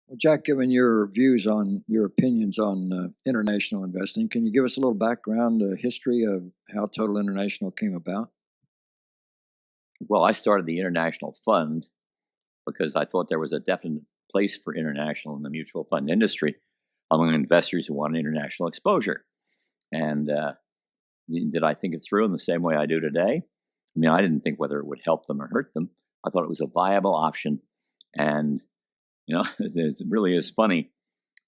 Well, Jack, given your views on your opinions on international investing, can you give us a little background, history of how Total International came about? Well, I started the International Fund because I thought there was a definite place for international in the mutual fund industry among investors who want international exposure. And did I think it through in the same way I do today? I mean, I didn't think whether it would help them or hurt them. I thought it was a viable option. And, it really is funny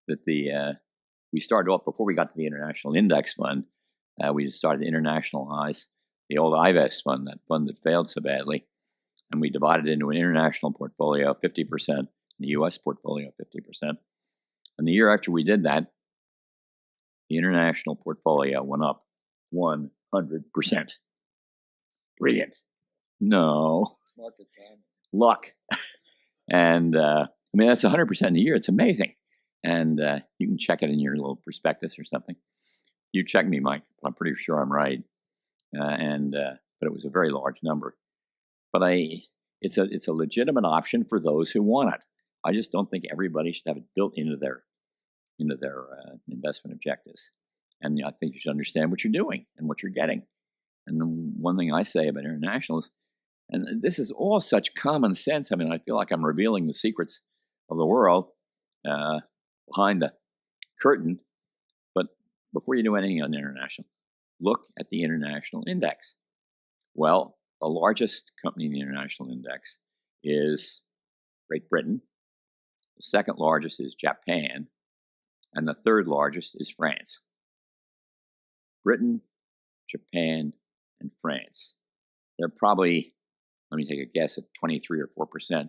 that we started off before we got to the International Index Fund. We started to internationalize the old IVEST fund, that fund that failed so badly. And we divided it into an international portfolio, 50%, and the U.S. portfolio, 50%. And the year after we did that, the international portfolio went up 100%. Brilliant. No. Market time. Luck. And that's 100% a year. It's amazing. And you can check it in your little prospectus or something. You check me, Mike. I'm pretty sure I'm right. But it was a very large number. But it's a legitimate option for those who want it. I just don't think everybody should have it built into their investment objectives. And I think you should understand what you're doing and what you're getting. And the one thing I say about international is, and this is all such common sense. I mean, I feel like I'm revealing the secrets of the world behind the curtain. But before you do anything on international, look at the international index. Well, the largest company in the international index is Great Britain. The second largest is Japan. And the third largest is France. Britain, Japan, and France. They're probably, let me take a guess, at 23 or 4% of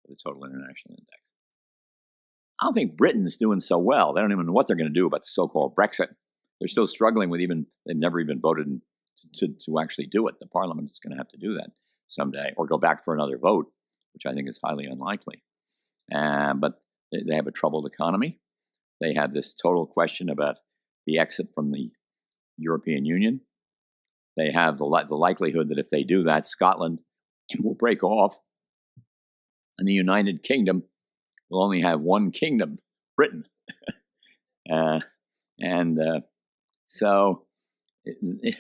the total international index. I don't think Britain's doing so well. They don't even know what they're going to do about the so-called Brexit. They're still struggling with they've never even voted to actually do it. The parliament is going to have to do that someday or go back for another vote, which I think is highly unlikely. But they have a troubled economy. They have this total question about the exit from the European Union. They have the likelihood that if they do that, Scotland will break off, and the United Kingdom will only have one kingdom, Britain. So it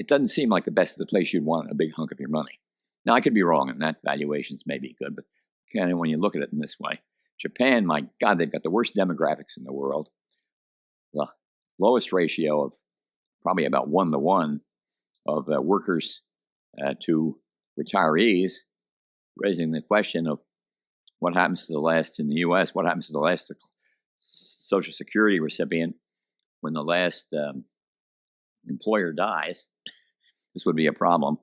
doesn't seem like the best of the place you'd want a big hunk of your money. Now, I could be wrong, and that valuations may be good, but kind of when you look at it in this way, Japan, my God, they've got the worst demographics in the world. The lowest ratio of probably about 1-to-1 of workers to retirees, raising the question of what happens to the last in the U.S., what happens to the last Social Security recipient when the last employer dies. This would be a problem.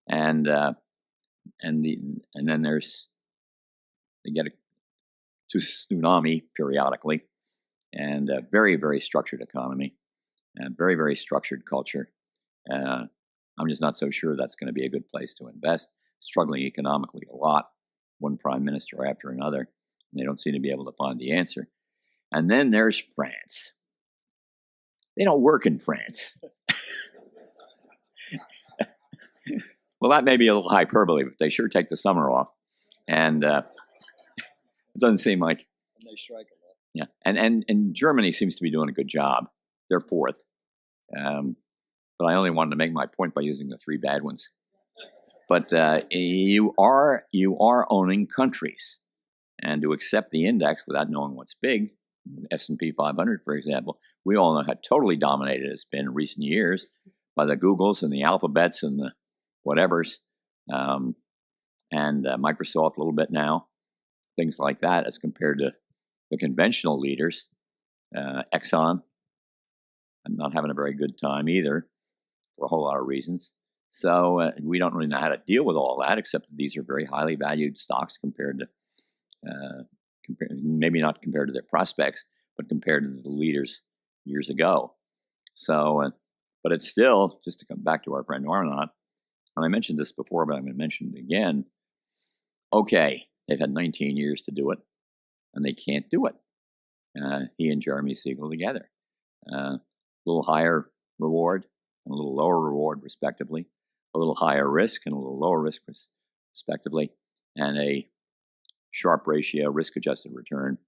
And then they get a tsunami periodically, and a very, very structured economy, and very, very structured culture. I'm just not so sure that's going to be a good place to invest. Struggling economically a lot, one prime minister after another, and they don't seem to be able to find the answer. And then there's France. They don't work in France. Well, that may be a little hyperbole, but they sure take the summer off. And it doesn't seem like... And they strike a lot. Yeah, and Germany seems to be doing a good job. They're fourth. But I only wanted to make my point by using the three bad ones. But you are owning countries. And to accept the index without knowing what's big, S&P 500, for example, we all know how totally dominated it's been in recent years by the Googles and the Alphabets and the whatevers, and Microsoft a little bit now, things like that, as compared to the conventional leaders. Exxon, I'm not having a very good time either, for a whole lot of reasons. So we don't really know how to deal with all that, except that these are very highly valued stocks compared to, maybe not compared to their prospects, but compared to the leaders years ago. So, but it's still, just to come back to our friend Arnott, and I mentioned this before, but I'm going to mention it again. Okay, they've had 19 years to do it, and they can't do it. He and Jeremy Siegel together. A little higher reward and a little lower reward, respectively. A little higher risk and a little lower risk, respectively. And a Sharp ratio, risk-adjusted return.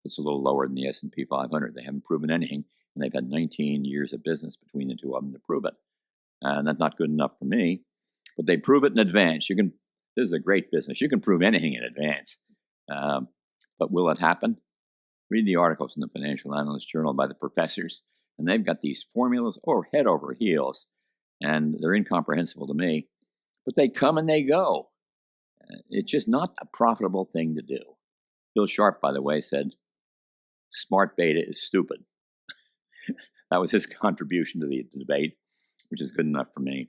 It's a little lower than the S&P 500. They haven't proven anything, and they've had 19 years of business between the two of them to prove it. And that's not good enough for me. But they prove it in advance. This is a great business. You can prove anything in advance. But will it happen? Read the articles in the Financial Analyst Journal by the professors, and they've got these formulas head over heels, and they're incomprehensible to me. But they come and they go. It's just not a profitable thing to do. Bill Sharp, by the way, said, smart beta is stupid. That was his contribution to the debate, which is good enough for me.